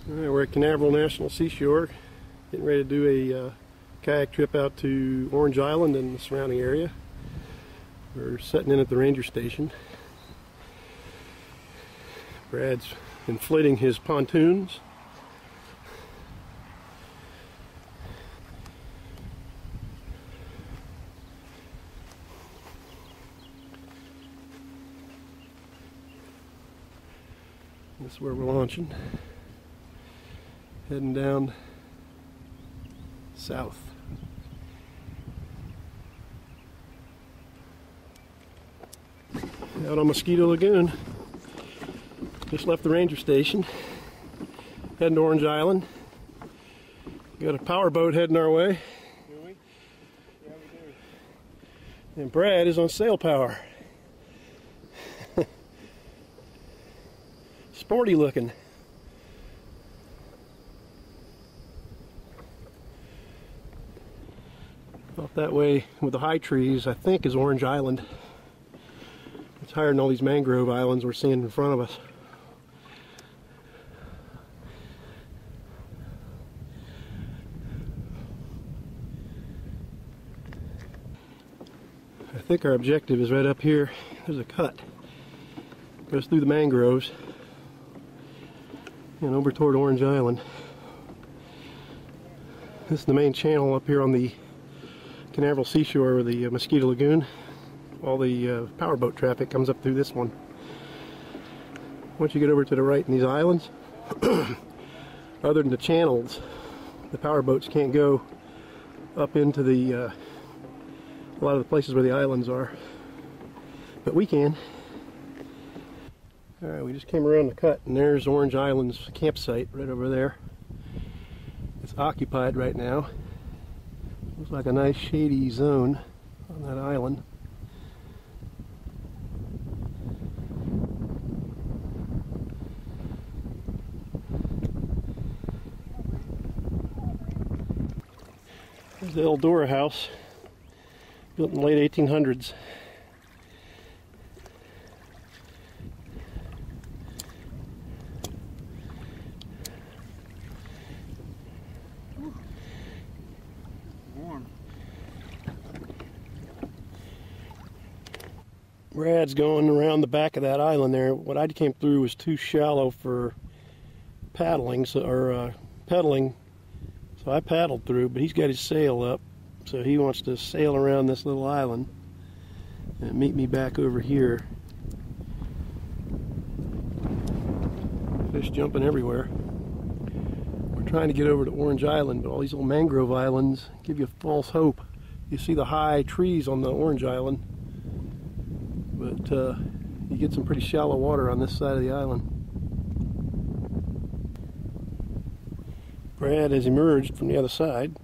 Alright, we're at Canaveral National Seashore, getting ready to do a kayak trip out to Orange Island and the surrounding area. We're setting in at the ranger station. Brad's inflating his pontoons. This is where we're launching. Heading down south. Out on Mosquito Lagoon. Just left the ranger station. Heading to Orange Island. Got a power boat heading our way. Do we? Yeah, we do. And Brad is on sail power. Sporty looking. Off that way with the high trees, I think, is Orange Island. It's higher than all these mangrove islands we're seeing in front of us. I think our objective is right up here. There's a cut. Goes through the mangroves and over toward Orange Island. This is the main channel up here on the Canaveral Seashore, or the Mosquito Lagoon. All the powerboat traffic comes up through this one. Once you get over to the right in these islands, other than the channels, the powerboats can't go up into the a lot of the places where the islands are. But we can. Alright, we just came around the cut, and there's Orange Island's campsite right over there. It's occupied right now. Looks like a nice shady zone on that island. There's the Eldora house, built in the late 1800s. Brad's going around the back of that island there. What I came through was too shallow for paddling, pedaling, so I paddled through, but he's got his sail up, so he wants to sail around this little island and meet me back over here. Fish jumping everywhere. We're trying to get over to Orange Island, but all these little mangrove islands give you false hope. You see the high trees on the Orange Island, but you get some pretty shallow water on this side of the island. Brad has emerged from the other side.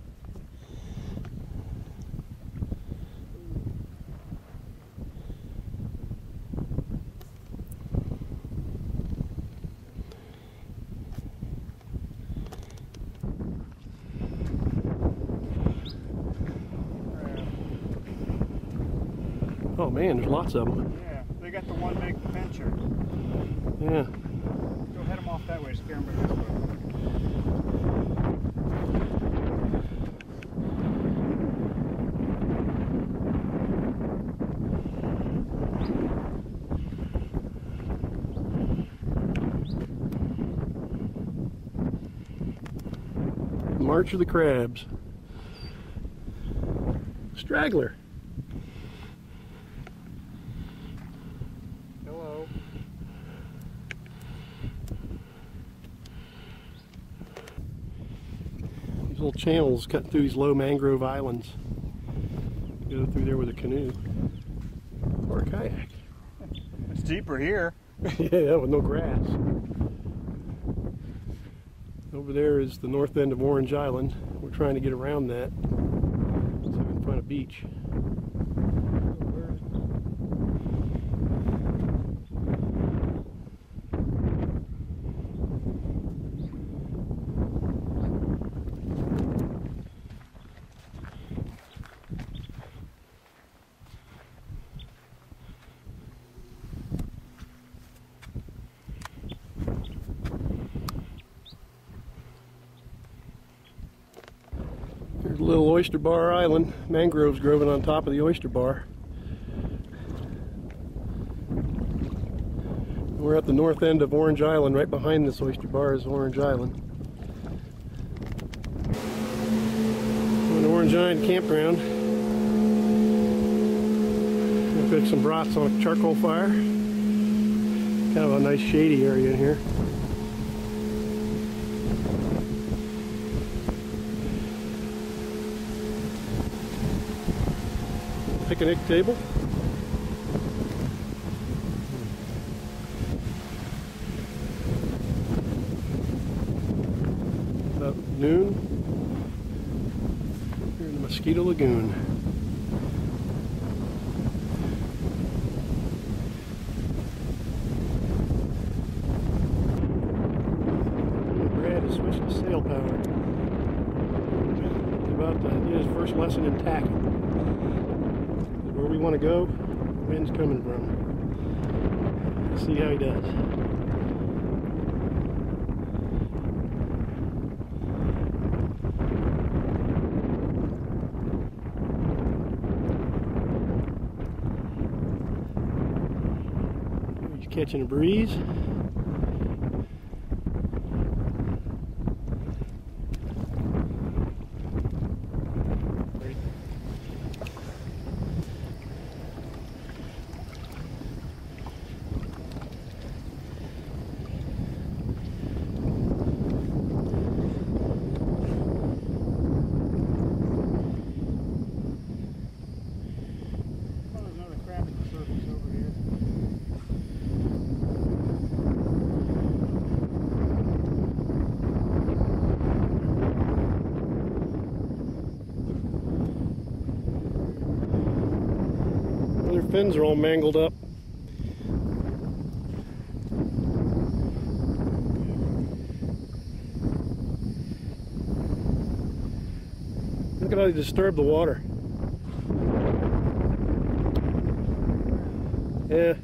Oh man, there's lots of them. Yeah, they got the one big pincher. Yeah. Go head them off that way, scare them back this way. March of the crabs. Straggler. Hello. These little channels cut through these low mangrove islands. Go through there with a canoe or a kayak. It's deeper here. Yeah, with no grass. Over there is the north end of Orange Island. We're trying to get around that so we can find a beach. little oyster bar island. Mangroves growing on top of the oyster bar. We're at the north end of Orange Island. Right behind this oyster bar is Orange Island. An Orange Island campground. We'll cook some bratz on a charcoal fire. Kind of a nice shady area in here. Picnic table. About noon. Here in the Mosquito Lagoon. Brad is switching to sail power. He's about to get his first lesson in tacking. Where we want to go, the wind's coming from. Let's see how he does. He's catching a breeze. Their fins are all mangled up. Look at how they disturb the water. Yeah.